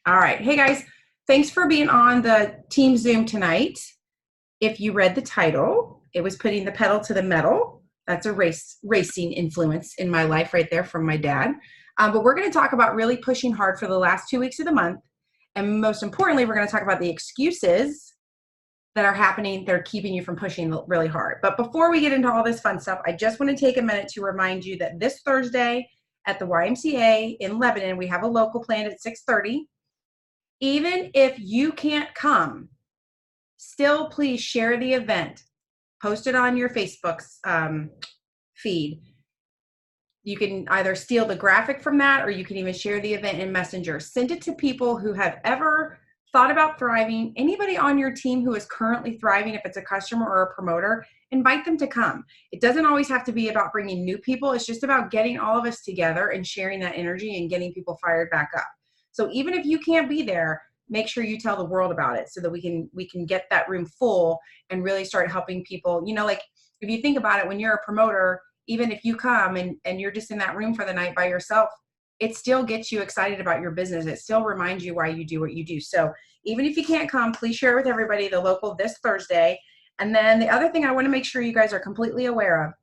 All right. Hey guys, thanks for being on the team Zoom tonight. If you read the title, it was putting the pedal to the metal. That's a racing influence in my life right there from my dad. But we're going to talk about really pushing hard for the last 2 weeks of the month. And most importantly, we're going to talk about the excuses that are happening that are keeping you from pushing really hard. But before we get into all this fun stuff, I just want to take a minute to remind you that this Thursday at the YMCA in Lebanon, we have a local planned at 6:30. Even if you can't come, still please share the event. Post it on your Facebook's feed. You can either steal the graphic from that, or you can even share the event in Messenger. Send it to people who have ever thought about thriving. Anybody on your team who is currently thriving, if it's a customer or a promoter, invite them to come. It doesn't always have to be about bringing new people. It's just about getting all of us together and sharing that energy and getting people fired back up. So even if you can't be there, make sure you tell the world about it so that we can get that room full and really start helping people. Like if you think about it, when you're a promoter, even if you come and you're just in that room for the night by yourself, it still gets you excited about your business. It still reminds you why you do what you do. So even if you can't come, please share with everybody the local this Thursday. And then the other thing I want to make sure you guys are completely aware of,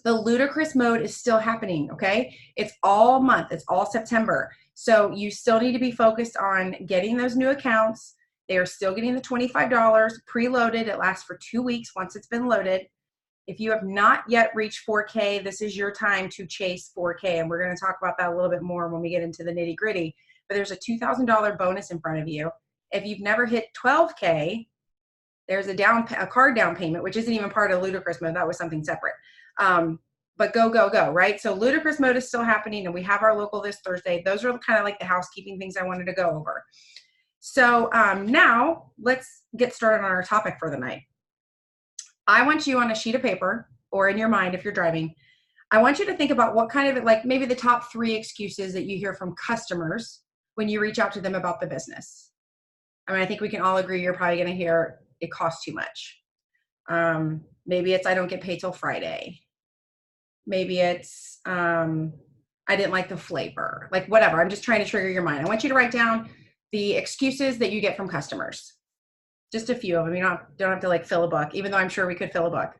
the Ludicrous Mode is still happening, okay? It's all month. It's all September. So you still need to be focused on getting those new accounts. They are still getting the $25 preloaded. It lasts for 2 weeks once it's been loaded. If you have not yet reached 4K, this is your time to chase 4K. And we're going to talk about that a little bit more when we get into the nitty gritty. But there's a $2,000 bonus in front of you. If you've never hit 12K, there's a card down payment, which isn't even part of Ludicrous Mode. That was something separate. But go, right? So Ludicrous Mode is still happening, and we have our local this Thursday. Those are kind of like the housekeeping things I wanted to go over. So now let's get started on our topic for the night. I want you on a sheet of paper or in your mind if you're driving, I want you to think about what kind of, like maybe the top 3 excuses that you hear from customers when you reach out to them about the business. I mean, I think we can all agree you're probably going to hear it costs too much. Maybe it's I don't get paid till Friday. Maybe it's I didn't like the flavor, like whatever. I'm just trying to trigger your mind. I want you to write down the excuses that you get from customers. Just a few of them. You don't have to like fill a book, even though I'm sure we could fill a book.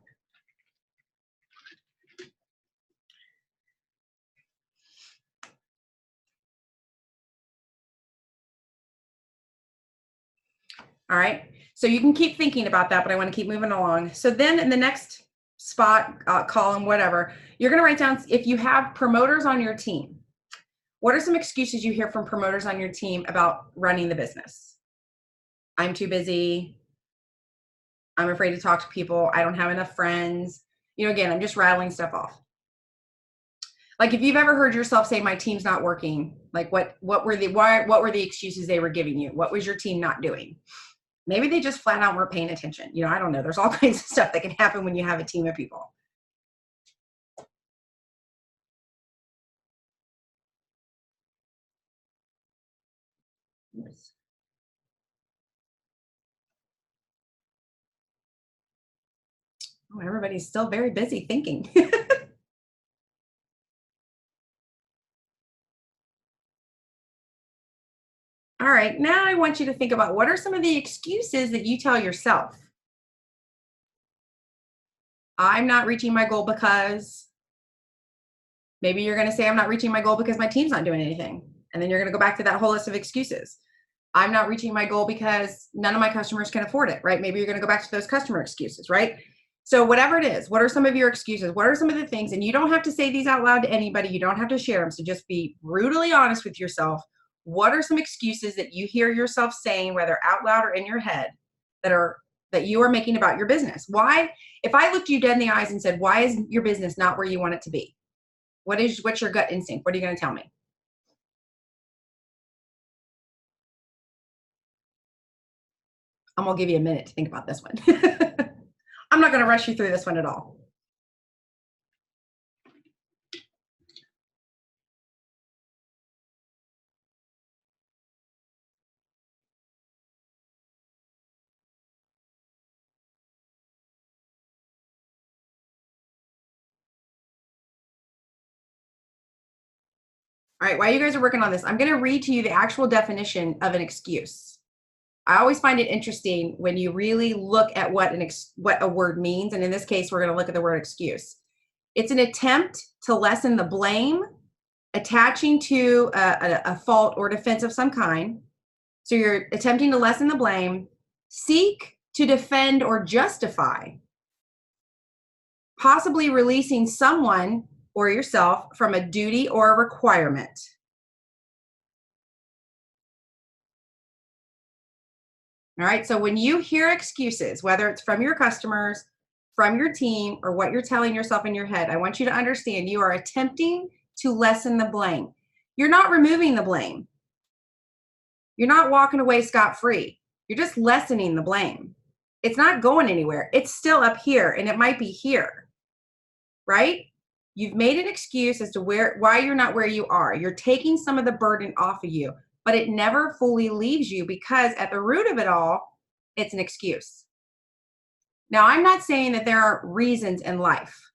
All right. So you can keep thinking about that, but I want to keep moving along. So then in the next spot, column, whatever, you're going to write down if you have promoters on your team. What are some excuses you hear from promoters on your team about running the business? I'm too busy. I'm afraid to talk to people. I don't have enough friends. Again, I'm just rattling stuff off. Like if you've ever heard yourself say, my team's not working, like what were the excuses they were giving you? What was your team not doing? Maybe they just flat out weren't paying attention. I don't know. There's all kinds of stuff that can happen when you have a team of people. Oops. Oh, everybody's still very busy thinking. All right, now I want you to think about what are some of the excuses that you tell yourself? I'm not reaching my goal because maybe you're going to say I'm not reaching my goal because my team's not doing anything. And then you're going to go back to that whole list of excuses. I'm not reaching my goal because none of my customers can afford it, right? Maybe you're going to go back to those customer excuses, right? So whatever it is, what are some of your excuses? What are some of the things? And you don't have to say these out loud to anybody. You don't have to share them. So just be brutally honest with yourself. What are some excuses that you hear yourself saying, whether out loud or in your head, that you are making about your business? Why, if I looked you dead in the eyes and said, why is your business not where you want it to be? What's your gut instinct? What are you going to tell me? I'm going to give you a minute to think about this one. I'm not going to rush you through this one at all. All right, while you guys are working on this, I'm going to read to you the actual definition of an excuse. I always find it interesting when you really look at what a word means. And in this case, we're going to look at the word excuse. It's an attempt to lessen the blame, attaching to a fault or defense of some kind. So you're attempting to lessen the blame, seek to defend or justify, possibly releasing someone or yourself from a duty or a requirement. All right, so when you hear excuses, whether it's from your customers, from your team, or what you're telling yourself in your head, I want you to understand you are attempting to lessen the blame. You're not removing the blame. You're not walking away scot-free. You're just lessening the blame. It's not going anywhere. It's still up here, and it might be here, right? You've made an excuse as to why you're not where you are. You're taking some of the burden off of you, but it never fully leaves you because at the root of it all, it's an excuse. Now, I'm not saying that there aren't reasons in life.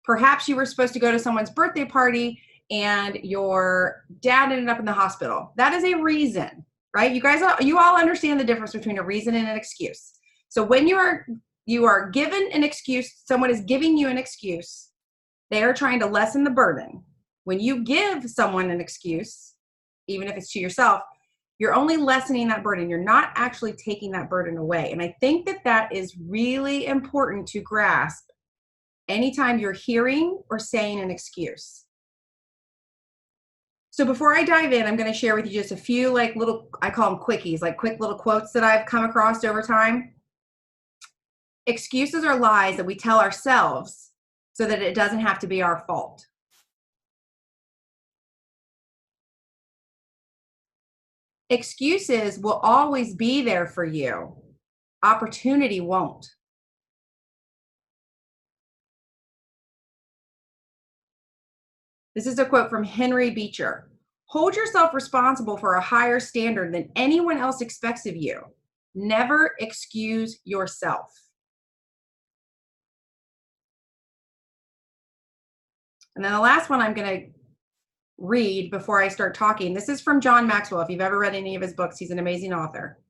Perhaps you were supposed to go to someone's birthday party and your dad ended up in the hospital. That is a reason, right? You all understand the difference between a reason and an excuse. So when you are given an excuse, someone is giving you an excuse, they are trying to lessen the burden. When you give someone an excuse, even if it's to yourself, you're only lessening that burden. You're not actually taking that burden away. And I think that that is really important to grasp anytime you're hearing or saying an excuse. So before I dive in, I'm going to share with you just a few little, I call them quickies, like quick little quotes that I've come across over time. Excuses are lies that we tell ourselves so that it doesn't have to be our fault. Excuses will always be there for you. Opportunity won't. This is a quote from Henry Beecher. Hold yourself responsible for a higher standard than anyone else expects of you. Never excuse yourself. And then the last one I'm going to read before I start talking. This is from John Maxwell. If you've ever read any of his books, he's an amazing author.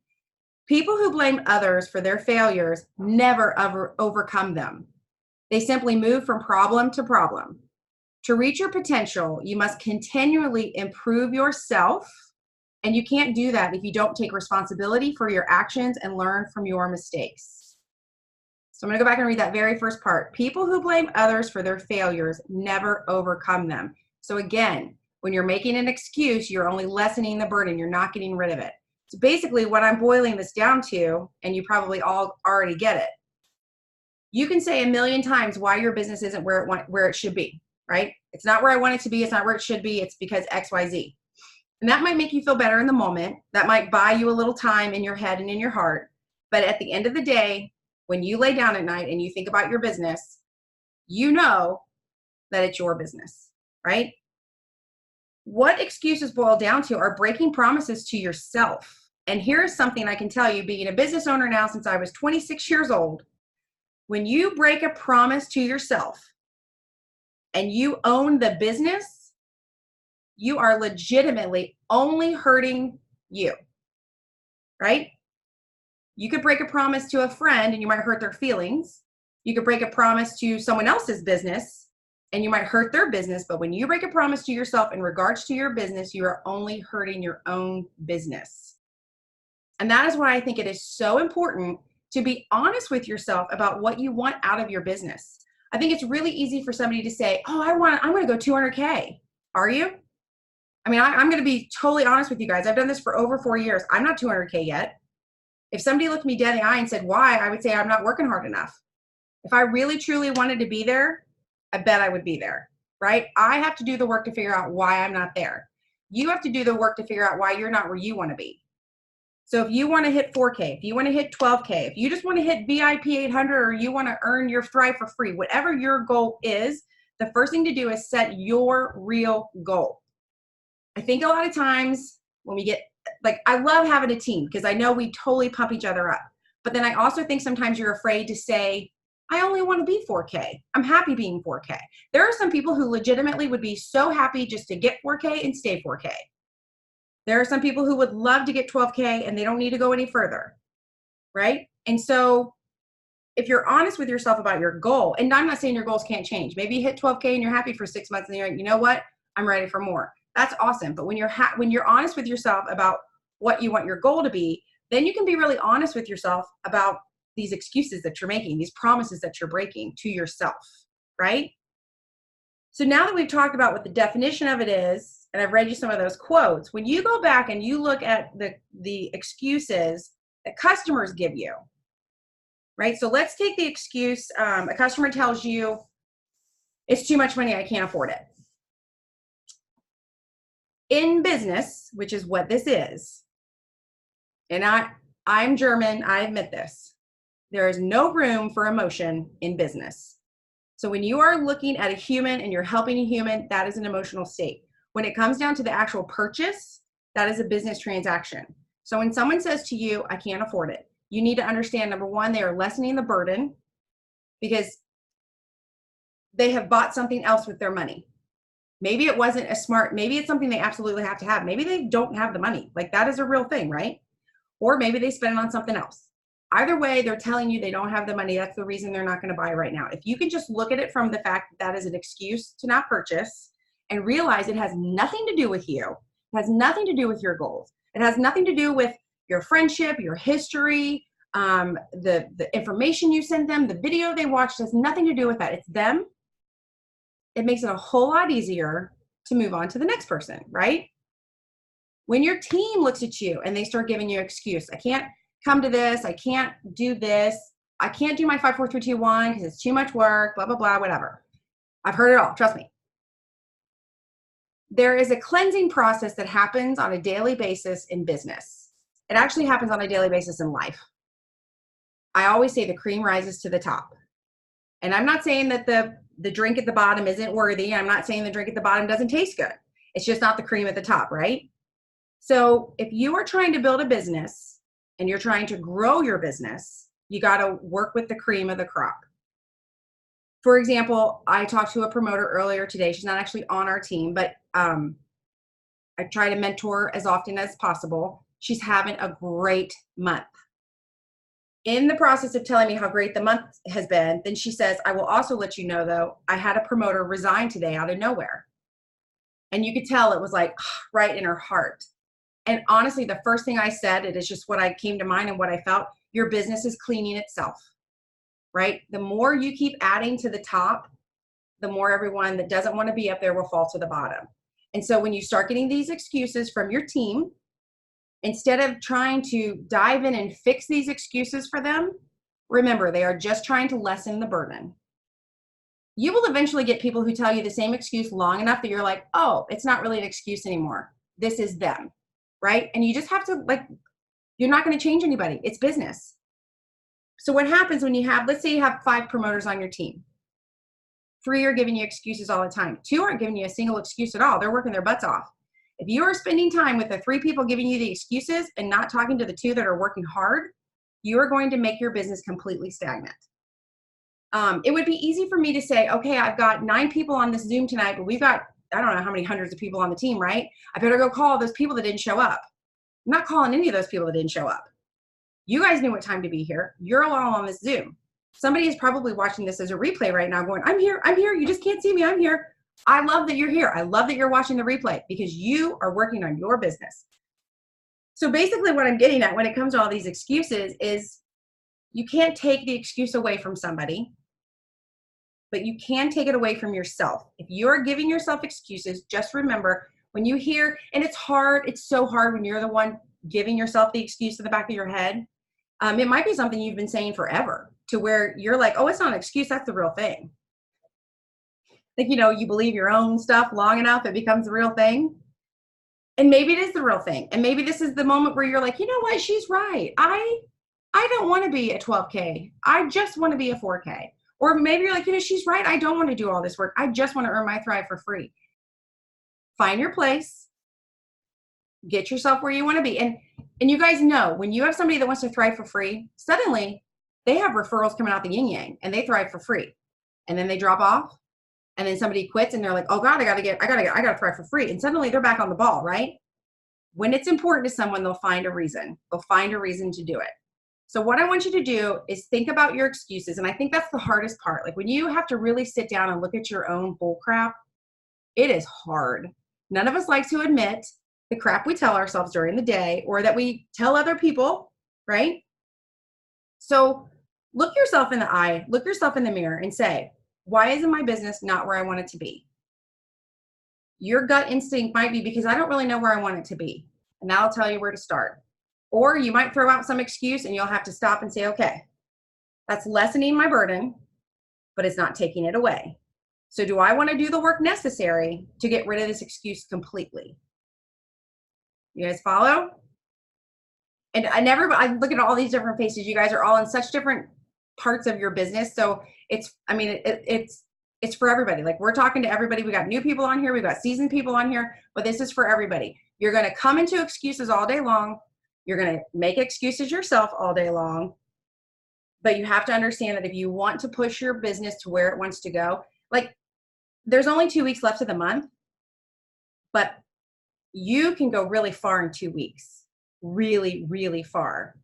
People who blame others for their failures never ever overcome them. They simply move from problem to problem. To reach your potential, you must continually improve yourself, and you can't do that if you don't take responsibility for your actions and learn from your mistakes. So I'm going to go back and read that very first part. People who blame others for their failures never overcome them. So again, when you're making an excuse, you're only lessening the burden. You're not getting rid of it. So basically what I'm boiling this down to, and you probably all already get it, you can say a million times why your business isn't where it should be, right? It's not where I want it to be. It's not where it should be. It's because X, Y, Z. And that might make you feel better in the moment. That might buy you a little time in your head and in your heart. But at the end of the day, when you lay down at night and you think about your business, you know that it's your business, right? What excuses boil down to are breaking promises to yourself. And here's something I can tell you, being a business owner now since I was 26 years old. When you break a promise to yourself and you own the business, you are legitimately only hurting you, right? You could break a promise to a friend and you might hurt their feelings. You could break a promise to someone else's business and you might hurt their business. But when you break a promise to yourself in regards to your business, you are only hurting your own business. And that is why I think it is so important to be honest with yourself about what you want out of your business. I think it's really easy for somebody to say, oh, I'm going to go 200K. Are you? I mean, I'm going to be totally honest with you guys. I've done this for over 4 years. I'm not 200K yet. If somebody looked me dead in the eye and said, why? I would say I'm not working hard enough. If I really, truly wanted to be there, I bet I would be there, right? I have to do the work to figure out why I'm not there. You have to do the work to figure out why you're not where you want to be. So if you want to hit 4K, if you want to hit 12K, if you just want to hit VIP 800 or you want to earn your Thrive for free, whatever your goal is, the first thing to do is set your real goal. I think a lot of times when we get, I love having a team because I know we totally pump each other up. But then I also think sometimes you're afraid to say, I only want to be 4K. I'm happy being 4K. There are some people who legitimately would be so happy just to get 4K and stay 4K. There are some people who would love to get 12K and they don't need to go any further, right? And so if you're honest with yourself about your goal, and I'm not saying your goals can't change. Maybe you hit 12K and you're happy for 6 months and you're like, you know what? I'm ready for more. That's awesome. But when you're honest with yourself about what you want your goal to be, then you can be really honest with yourself about these excuses that you're making, these promises that you're breaking to yourself, right? So now that we've talked about what the definition of it is, and I've read you some of those quotes, when you go back and you look at the excuses that customers give you, right? So let's take the excuse, a customer tells you, it's too much money, I can't afford it. In business, which is what this is, and I'm German, I admit this, there is no room for emotion in business. So when you are looking at a human and you're helping a human, that is an emotional state. When it comes down to the actual purchase, that is a business transaction. So when someone says to you, I can't afford it, you need to understand, number one, they are lessening the burden because they have bought something else with their money. Maybe it wasn't a smart, maybe it's something they absolutely have to have. Maybe they don't have the money. Like that is a real thing, right? Or maybe they spend it on something else. Either way, they're telling you they don't have the money. That's the reason they're not going to buy right now. If you can just look at it from the fact that that is an excuse to not purchase and realize it has nothing to do with you, it has nothing to do with your goals. It has nothing to do with your friendship, your history, the information you sent them, the video they watched, has nothing to do with that. It's them. It makes it a whole lot easier to move on to the next person, right? When your team looks at you and they start giving you an excuse, I can't come to this, I can't do this, I can't do my 5, 4, 3, 2, 1 because it's too much work, blah, blah, blah, whatever. I've heard it all, trust me. There is a cleansing process that happens on a daily basis in business. It actually happens on a daily basis in life. I always say the cream rises to the top. And I'm not saying that the drink at the bottom isn't worthy. I'm not saying the drink at the bottom doesn't taste good. It's just not the cream at the top, right? So if you are trying to build a business and you're trying to grow your business, you got to work with the cream of the crop. For example, I talked to a promoter earlier today. She's not actually on our team, but I try to mentor as often as possible. She's having a great month. In the process of telling me how great the month has been, then she says, I will also let you know, though, I had a promoter resign today out of nowhere. And you could tell it was like right in her heart. And honestly, the first thing I said, it is just what I came to mind and what I felt, your business is cleaning itself, right? The more you keep adding to the top, the more everyone that doesn't want to be up there will fall to the bottom. And so when you start getting these excuses from your team, instead of trying to dive in and fix these excuses for them, remember, they are just trying to lessen the burden. You will eventually get people who tell you the same excuse long enough that you're like, oh, it's not really an excuse anymore. This is them, right? And you just have to, like, you're not going to change anybody. It's business. So what happens when you have, let's say you have 5 promoters on your team. 3 are giving you excuses all the time. 2 aren't giving you a single excuse at all. They're working their butts off. If you are spending time with the 3 people giving you the excuses and not talking to the 2 that are working hard, you are going to make your business completely stagnant. It would be easy for me to say, okay, I've got 9 people on this Zoom tonight, but we've got, I don't know how many hundreds of people on the team, right? I better go call those people that didn't show up. I'm not calling any of those people that didn't show up. You guys knew what time to be here. You're all on this Zoom. Somebody is probably watching this as a replay right now going, I'm here, you just can't see me, I'm here. I love that you're here. I love that you're watching the replay because you are working on your business. So basically what I'm getting at when it comes to all these excuses is you can't take the excuse away from somebody, but you can take it away from yourself. If you're giving yourself excuses, just remember when you hear, and it's hard, it's so hard when you're the one giving yourself the excuse in the back of your head. It might be something you've been saying forever to where you're like, oh, it's not an excuse, that's the real thing. Like, you know, you believe your own stuff long enough, it becomes the real thing. And maybe it is the real thing. And maybe this is the moment where you're like, you know what, she's right. I don't want to be a 12K. I just want to be a 4K. Or maybe you're like, you know, she's right. I don't want to do all this work. I just want to earn my Thrive for free. Find your place. Get yourself where you want to be. And you guys know, when you have somebody that wants to thrive for free, suddenly They have referrals coming out the yin yang and they thrive for free. And then they drop off and then somebody quits and they're like, oh God, I gotta thrive for free. And suddenly they're back on the ball, right? When it's important to someone, they'll find a reason. They'll find a reason to do it. So what I want you to do is think about your excuses. And I think that's the hardest part. Like when you have to really sit down and look at your own bull crap, it is hard. None of us like to admit the crap we tell ourselves during the day or that we tell other people, right? So look yourself in the eye, look yourself in the mirror and say, why isn't my business not where I want it to be? Your gut instinct might be because I don't really know where I want it to be. And that'll tell you where to start. Or you might throw out some excuse and you'll have to stop and say, okay, that's lessening my burden, but it's not taking it away. So do I want to do the work necessary to get rid of this excuse completely? You guys follow? And I look at all these different faces. You guys are all in such different parts of your business. So it's for everybody. Like we're talking to everybody. We got new people on here. We've got seasoned people on here, but this is for everybody. You're going to come into excuses all day long. You're going to make excuses yourself all day long. But you have to understand that if you want to push your business to where it wants to go, like there's only 2 weeks left of the month, but you can go really far in 2 weeks, really, really far.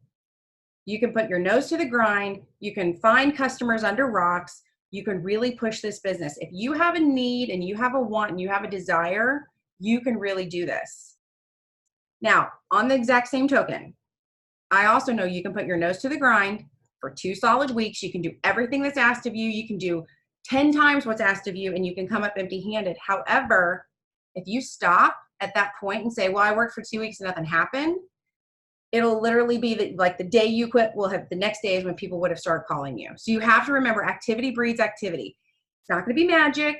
You can put your nose to the grind. You can find customers under rocks. You can really push this business. If you have a need and you have a want and you have a desire, you can really do this. Now, on the exact same token, I also know you can put your nose to the grind for 2 solid weeks. You can do everything that's asked of you. You can do 10 times what's asked of you and you can come up empty-handed. However, if you stop at that point and say, well, I worked for 2 weeks and nothing happened, it'll literally be like the day you quit, will have the next day is when people would have started calling you. So you have to remember activity breeds activity. It's not going to be magic.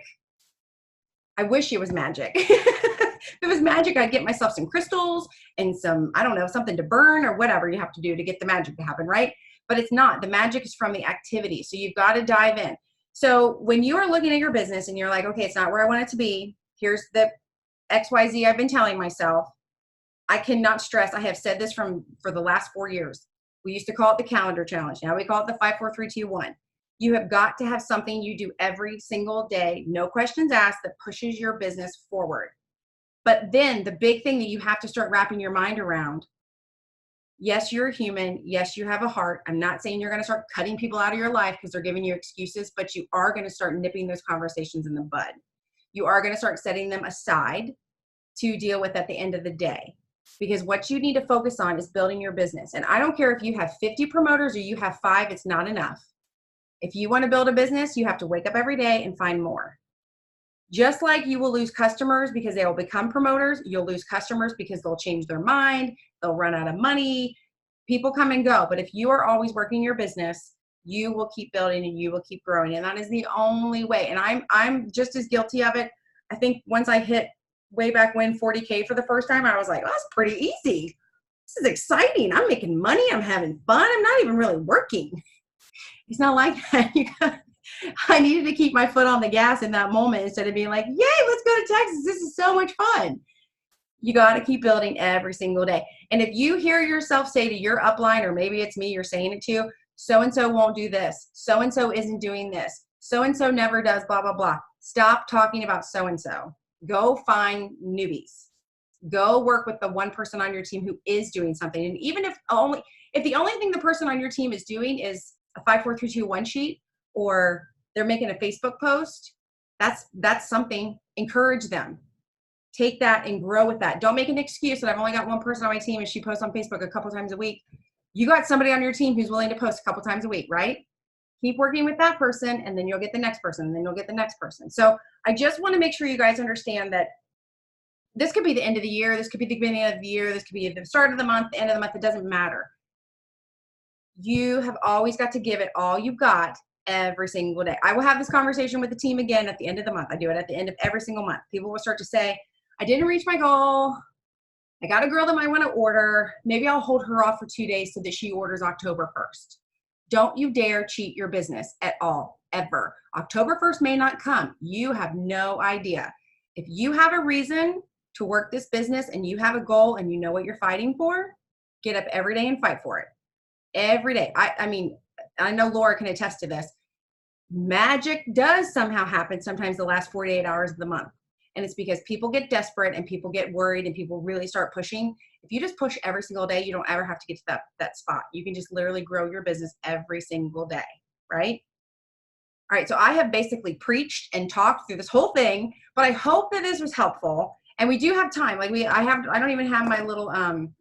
I wish it was magic. If it was magic, I'd get myself some crystals and some, I don't know, something to burn or whatever you have to do to get the magic to happen, right? But it's not. The magic is from the activity. So you've got to dive in. So when you are looking at your business and you're like, okay, it's not where I want it to be. Here's the XYZ I've been telling myself. I cannot stress, I have said this for the last 4 years. We used to call it the calendar challenge. Now we call it the 5, 4, 3, 2, 1. You have got to have something you do every single day, no questions asked, that pushes your business forward. But then the big thing that you have to start wrapping your mind around, yes, you're a human. Yes, you have a heart. I'm not saying you're going to start cutting people out of your life because they're giving you excuses, but you are going to start nipping those conversations in the bud. You are going to start setting them aside to deal with at the end of the day. Because what you need to focus on is building your business. And I don't care if you have 50 promoters or you have 5, it's not enough. If you want to build a business, you have to wake up every day and find more. Just like you will lose customers because they will become promoters, you'll lose customers because they'll change their mind, they'll run out of money, people come and go. But if you are always working your business, you will keep building and you will keep growing. And that is the only way. And I'm just as guilty of it. I think once I hit way back when 40K for the first time, I was like, oh, that's pretty easy. This is exciting. I'm making money. I'm having fun. I'm not even really working. It's not like that. I needed to keep my foot on the gas in that moment instead of being like, yay, let's go to Texas. This is so much fun. You got to keep building every single day. And if you hear yourself say to your upline, or maybe it's me you're saying it to, so-and-so won't do this. So-and-so isn't doing this. So-and-so never does blah, blah, blah. Stop talking about so-and-so. Go find newbies. Go work with the one person on your team who is doing something. And even if the only thing the person on your team is doing is a 5, 4, 3, 2, 1 sheet, or they're making a Facebook post, that's something. Encourage them. Take that and grow with that. Don't make an excuse that I've only got one person on my team and she posts on Facebook a couple times a week. You got somebody on your team who's willing to post a couple times a week, right? Keep working with that person and then you'll get the next person and then you'll get the next person. So I just want to make sure you guys understand that this could be the end of the year. This could be the beginning of the year. This could be the start of the month, the end of the month. It doesn't matter. You have always got to give it all you've got every single day. I will have this conversation with the team again at the end of the month. I do it at the end of every single month. People will start to say, I didn't reach my goal. I got a girl that might want to order. Maybe I'll hold her off for 2 days so that she orders October 1st. Don't you dare cheat your business at all, ever. October 1st may not come. You have no idea. If you have a reason to work this business and you have a goal and you know what you're fighting for, get up every day and fight for it. Every day. I mean, I know Laura can attest to this, magic does somehow happen sometimes the last 48 hours of the month. And it's because people get desperate and people get worried and people really start pushing. If you just push every single day, you don't ever have to get to that spot. You can just literally grow your business every single day, right? All right, so I have basically preached and talked through this whole thing, but I hope that this was helpful. And we do have time. Like I don't even have my little on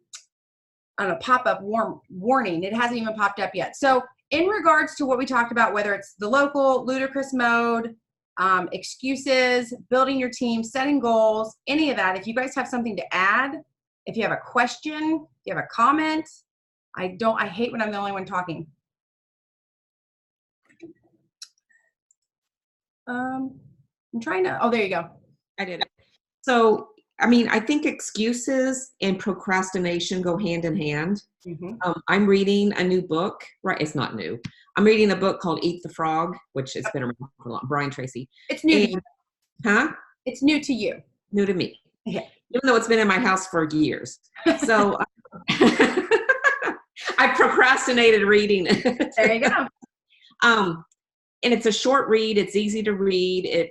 a pop-up warning. It hasn't even popped up yet. So in regards to what we talked about, whether it's the local, ludicrous mode, excuses, building your team, setting goals, any of that, if you guys have something to add, if you have a question, if you have a comment, I hate when I'm the only one talking. I'm trying to, oh, there you go. I did it. So, I mean, I think excuses and procrastination go hand in hand. Mm-hmm. I'm reading a new book, right? It's not new. I'm reading a book called Eat the Frog, which has been around for a long, Brian Tracy. It's new to you. Huh? It's new to you. New to me. Yeah. Even though it's been in my house for years. So I procrastinated reading it. There you go. And it's a short read. It's easy to read. It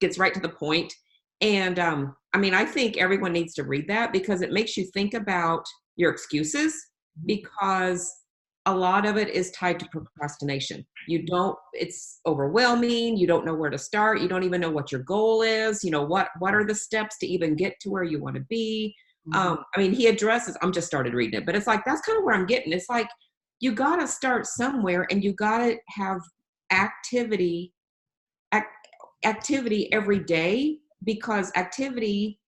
gets right to the point. And I mean, I think everyone needs to read that because it makes you think about your excuses, because a lot of it is tied to procrastination. It's overwhelming. You don't know where to start. You don't even know what your goal is. You know, what are the steps to even get to where you want to be? I mean, he addresses, I'm just started reading it, but it's like, that's kind of where I'm getting. It's like, you got to start somewhere and you got to have activity every day, because activity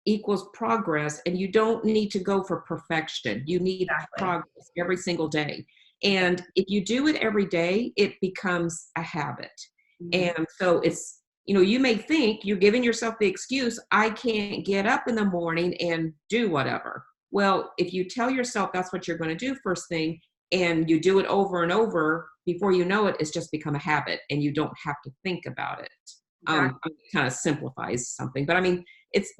equals progress, and you don't need to go for perfection. You need progress every single day. And if you do it every day, it becomes a habit. And so it's, you know, you may think you're giving yourself the excuse, I can't get up in the morning and do whatever. Well, if you tell yourself that's what you're going to do first thing, and you do it over and over, before you know it, it's just become a habit and you don't have to think about it. It kind of simplifies something, but I mean,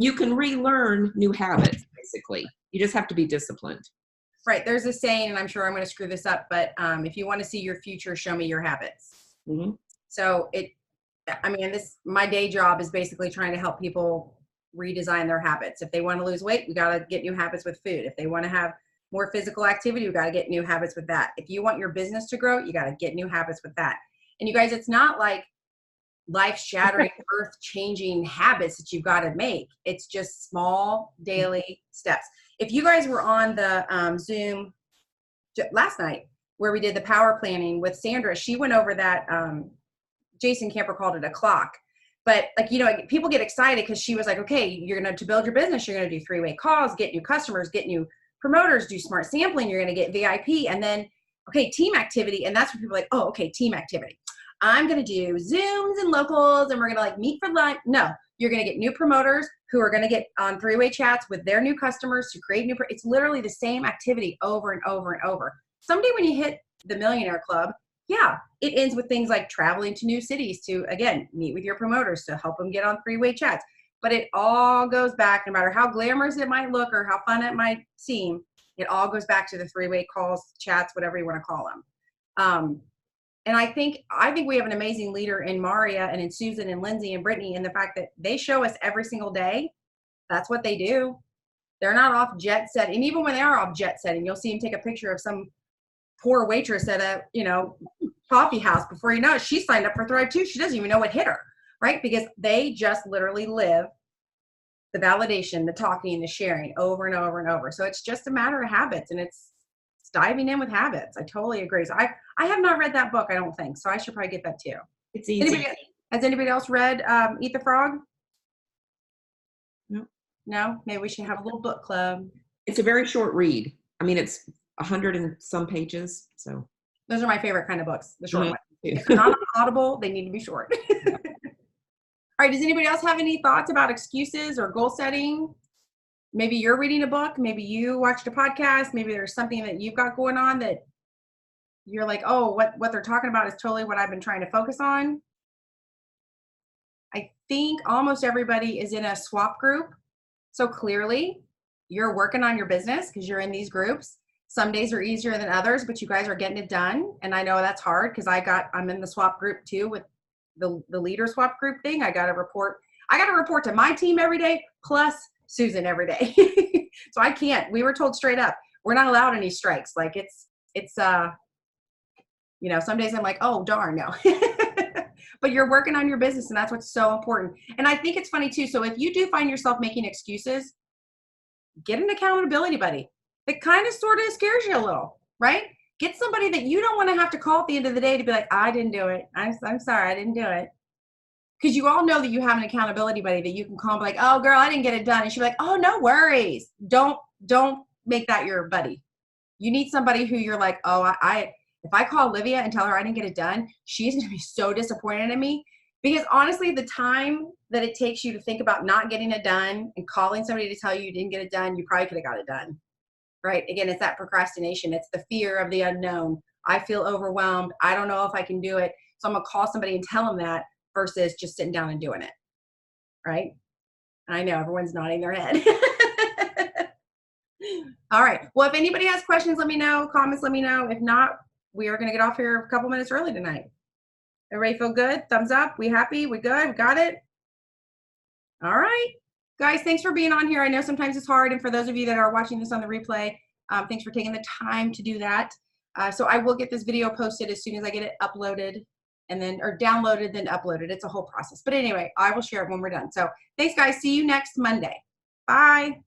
you can relearn new habits, basically. You just have to be disciplined. Right. There's a saying, and I'm sure I'm going to screw this up, but if you want to see your future, show me your habits. Mm-hmm. So my day job is basically trying to help people redesign their habits. If they want to lose weight, we got to get new habits with food. If they want to have more physical activity, we got to get new habits with that. If you want your business to grow, you got to get new habits with that. And you guys, it's not like life-shattering, earth-changing habits that you've got to make. It's just small daily steps. If you guys were on the Zoom last night where we did the power planning with Sandra, she went over that. Jason Camper called it a clock. But like, you know, people get excited because she was like, okay, to build your business, you're going to do 3-way calls, get new customers, get new promoters, do smart sampling, you're going to get VIP, and then, okay, team activity. And that's when people are like, oh, okay, team activity. I'm going to do Zooms and locals, and we're going to like meet for lunch. No, you're going to get new promoters who are going to get on 3-way chats with their new customers to create new. It's literally the same activity over and over and over. Someday when you hit the Millionaire Club, yeah, it ends with things like traveling to new cities to, again, meet with your promoters to help them get on 3-way chats. But it all goes back, no matter how glamorous it might look or how fun it might seem, it all goes back to the 3-way calls, chats, whatever you want to call them. And I think we have an amazing leader in Maria and in Susan and Lindsay and Brittany, and the fact that they show us every single day. That's what they do. They're not off jet set. And even when they are off jet setting, you'll see them take a picture of some poor waitress at a, coffee house. Before you know it, she signed up for Thrive too. She doesn't even know what hit her, right? Because they just literally live the validation, the talking, the sharing over and over and over. So it's just a matter of habits, and it's diving in with habits. I totally agree. So I have not read that book, I don't think. So I should probably get that too. It's easy. Has anybody else read Eat the Frog? No. No? Maybe we should have a little book club. It's a very short read. I mean, it's 100 and some pages. So those are my favorite kind of books, the short ones. If they're not audible, they need to be short. All right. Does anybody else have any thoughts about excuses or goal setting? Maybe you're reading a book. Maybe you watched a podcast. Maybe there's something that you've got going on that you're like, oh, what they're talking about is totally what I've been trying to focus on. I think almost everybody is in a swap group. So clearly you're working on your business because you're in these groups. Some days are easier than others, but you guys are getting it done. And I know that's hard because I'm in the swap group too with the leader swap group thing. I got to report to my team every day plus Susan every day. So I can't. We were told straight up, we're not allowed any strikes. Like it's you know, some days I'm like, oh darn, no. But you're working on your business, and that's what's so important. And I think it's funny too. So if you do find yourself making excuses, get an accountability buddy. It kind of sort of scares you a little, right? Get somebody that you don't want to have to call at the end of the day to be like, I didn't do it. I'm sorry, I didn't do it. Because you all know that you have an accountability buddy that you can call and be like, oh girl, I didn't get it done. And she'll be like, oh, no worries. Don't make that your buddy. You need somebody who you're like, oh, if I call Olivia and tell her I didn't get it done, she's going to be so disappointed in me. Because honestly, the time that it takes you to think about not getting it done and calling somebody to tell you didn't get it done, you probably could have got it done, right? Again, it's that procrastination. It's the fear of the unknown. I feel overwhelmed. I don't know if I can do it. So I'm going to call somebody and tell them that versus just sitting down and doing it, right? I know everyone's nodding their head. All right. Well, if anybody has questions, let me know. Comments, let me know. If not, we are going to get off here a couple minutes early tonight. Everybody feel good? Thumbs up? We happy? We good? We got it? All right. Guys, thanks for being on here. I know sometimes it's hard. And for those of you that are watching this on the replay, thanks for taking the time to do that. So I will get this video posted as soon as I get it uploaded and then, or downloaded, then uploaded. It's a whole process. But anyway, I will share it when we're done. So thanks, guys. See you next Monday. Bye.